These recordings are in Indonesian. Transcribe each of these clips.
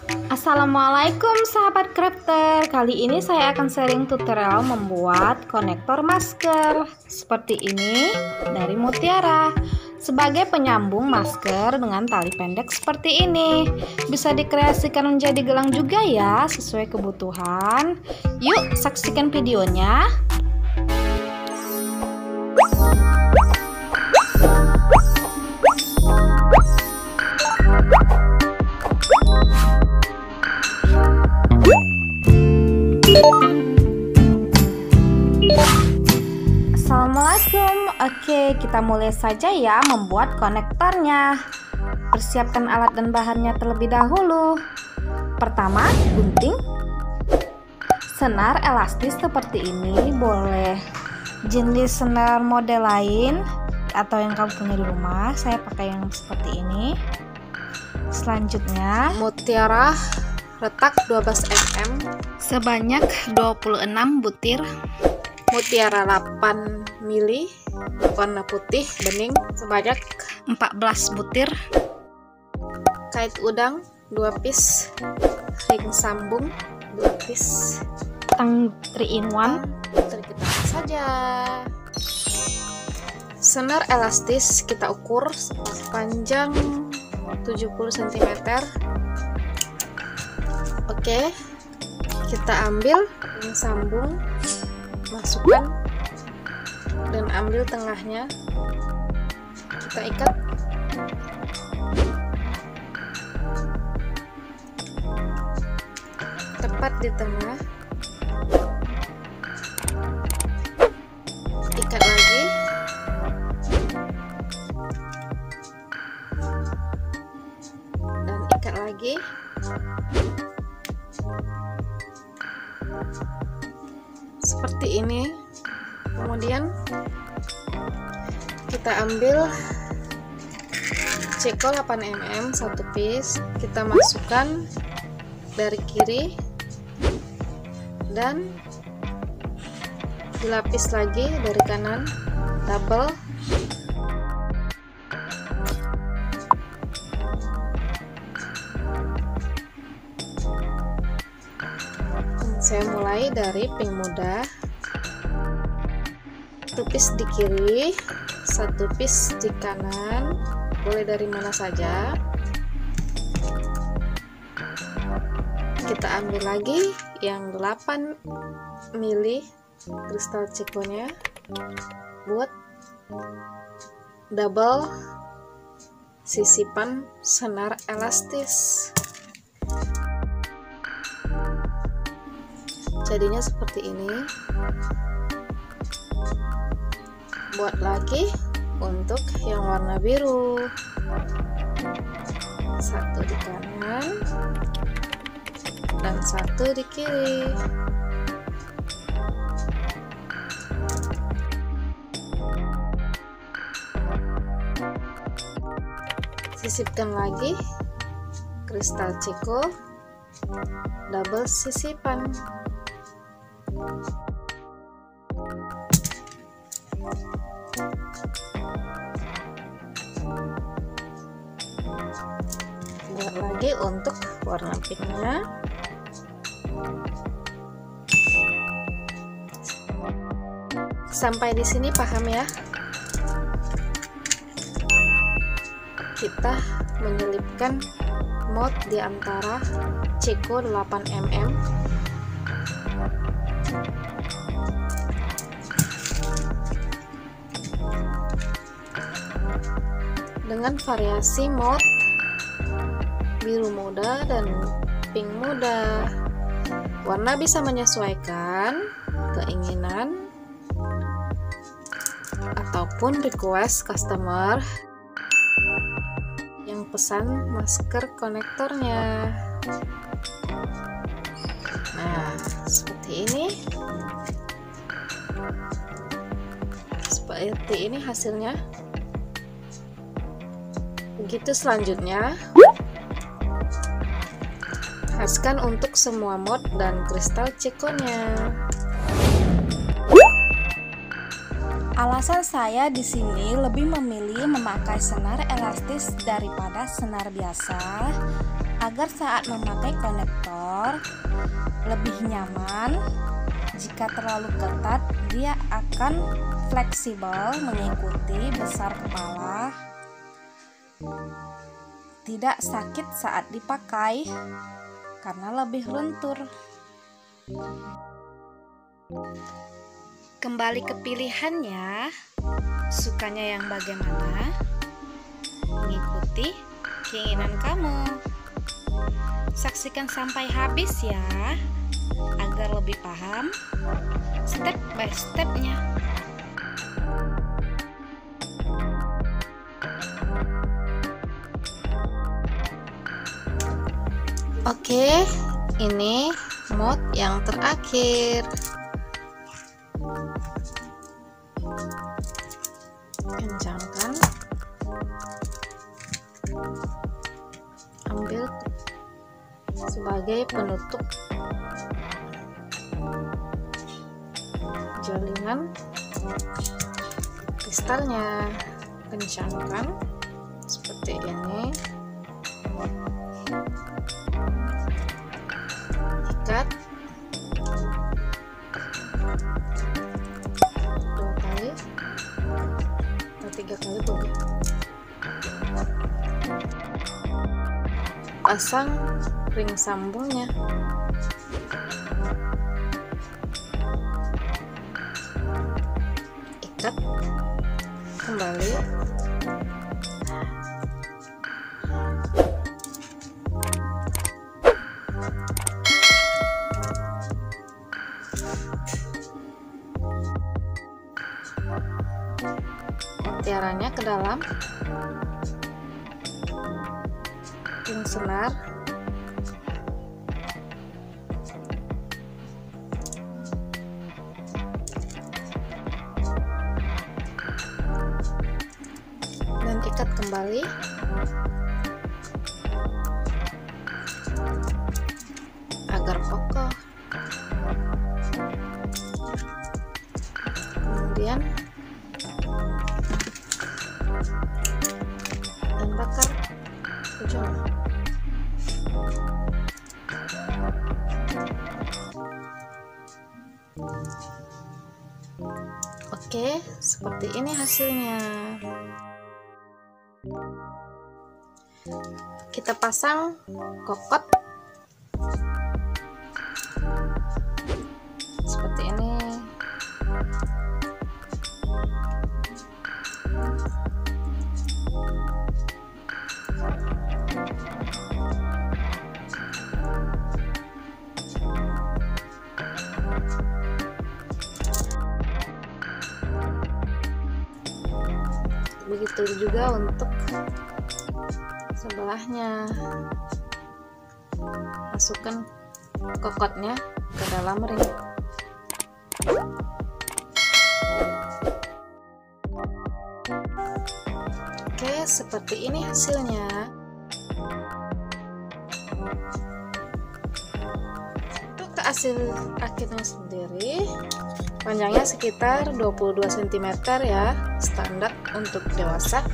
Assalamualaikum sahabat crafter. Kali ini saya akan sharing tutorial membuat konektor masker seperti ini dari mutiara sebagai penyambung masker dengan tali pendek seperti ini. Bisa dikreasikan menjadi gelang juga ya, sesuai kebutuhan. Yuk saksikan videonya. Assalamualaikum. Oke, kita mulai saja ya membuat konektornya. Persiapkan alat dan bahannya terlebih dahulu. Pertama, gunting. Senar elastis seperti ini, boleh jenis senar model lain atau yang kamu punya di rumah. Saya pakai yang seperti ini. Selanjutnya, mutiara retak 12 mm sebanyak 26 butir. Mutiara 8 mili warna putih bening sebanyak 14 butir. Kait udang 2 piece. Ring sambung 2 piece. Tang 3 in 1. Kita saja. Senar elastis kita ukur panjang 70 cm. Oke, kita ambil ring sambung, masukkan dan ambil tengahnya, kita ikat. Tepat di tengah, ikat lagi, dan ikat lagi. Seperti ini. Kemudian kita ambil ceko 8 mm 1 piece, kita masukkan dari kiri dan dilapis lagi dari kanan, double. Saya mulai dari pink muda, 1 piece di kiri, 1 piece di kanan, boleh dari mana saja. Kita ambil lagi yang 8 mili kristal cekonya, buat double sisipan senar elastis. Jadinya seperti ini. Buat lagi untuk yang warna biru, 1 di kanan dan 1 di kiri. Sisipkan lagi kristal ceko, double sisipan. Buat lagi untuk warna pinknya. Sampai di sini paham ya? Kita menyelipkan mod di antara ceko 8 mm dengan variasi mod biru muda dan pink muda. Warna bisa menyesuaikan keinginan ataupun request customer yang pesan masker konektornya. Nah, seperti ini. Seperti ini hasilnya. Begitu selanjutnya, haskan untuk semua mod dan kristal cekonya. Alasan saya di sini lebih memilih memakai senar elastis daripada senar biasa agar saat memakai konektor lebih nyaman. Jika terlalu ketat, dia akan fleksibel mengikuti besar kepala, tidak sakit saat dipakai karena lebih lentur. Kembali ke pilihannya, sukanya yang bagaimana? Mengikuti keinginan kamu. Saksikan sampai habis ya, agar lebih paham step by stepnya. Oke, ini mode yang terakhir. Kencangkan, ambil sebagai penutup jalinan kristalnya. Kencangkan seperti ini, ikat 2 kali atau 3 kali boleh. Pasang ring sambungnya. Ikat kembali. Mutiaranya ke dalam ring senar. Dan ikat kembali. Agar kokoh. Kemudian dan bakar ujung. Oke, seperti ini hasilnya. Kita pasang kokot seperti ini. Begitu juga untuk sebelahnya. Masukkan kokotnya ke dalam ring. Oke, seperti ini hasilnya. Untuk hasil akhirnya sendiri, panjangnya sekitar 22 cm ya, standar untuk dewasa.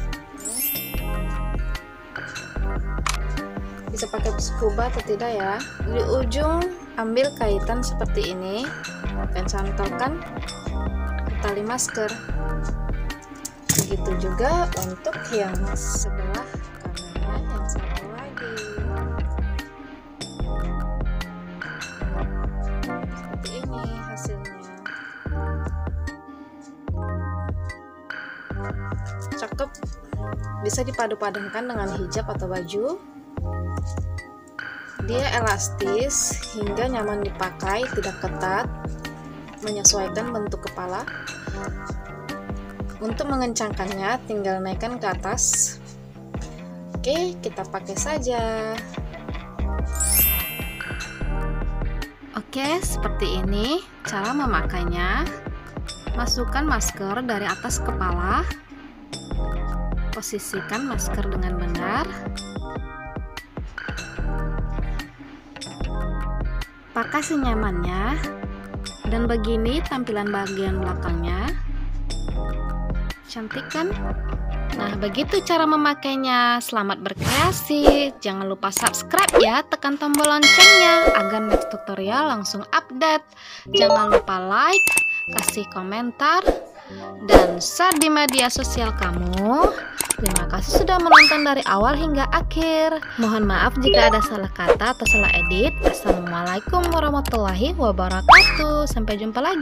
Bisa pakai scuba atau tidak ya. Di ujung ambil kaitan seperti ini dan cantolkan ke tali masker. Begitu juga untuk yang sebelah kanannya, yang satu lagi. Seperti ini hasilnya. Cakep. Bisa dipadu-padankan dengan hijab atau baju. Dia elastis hingga nyaman dipakai, tidak ketat, menyesuaikan bentuk kepala. Untuk mengencangkannya tinggal naikkan ke atas. Oke, kita pakai saja. Oke, seperti ini cara memakainya. Masukkan masker dari atas kepala. Posisikan masker dengan benar. Pakai senyamannya. Dan begini tampilan bagian belakangnya. Cantik kan? Nah, begitu cara memakainya. Selamat berkreasi. Jangan lupa subscribe ya, tekan tombol loncengnya agar next tutorial langsung update. Jangan lupa like, kasih komentar, dan share di media sosial kamu. Terima kasih sudah menonton dari awal hingga akhir. Mohon maaf jika ada salah kata atau salah edit. Assalamualaikum warahmatullahi wabarakatuh. Sampai jumpa lagi.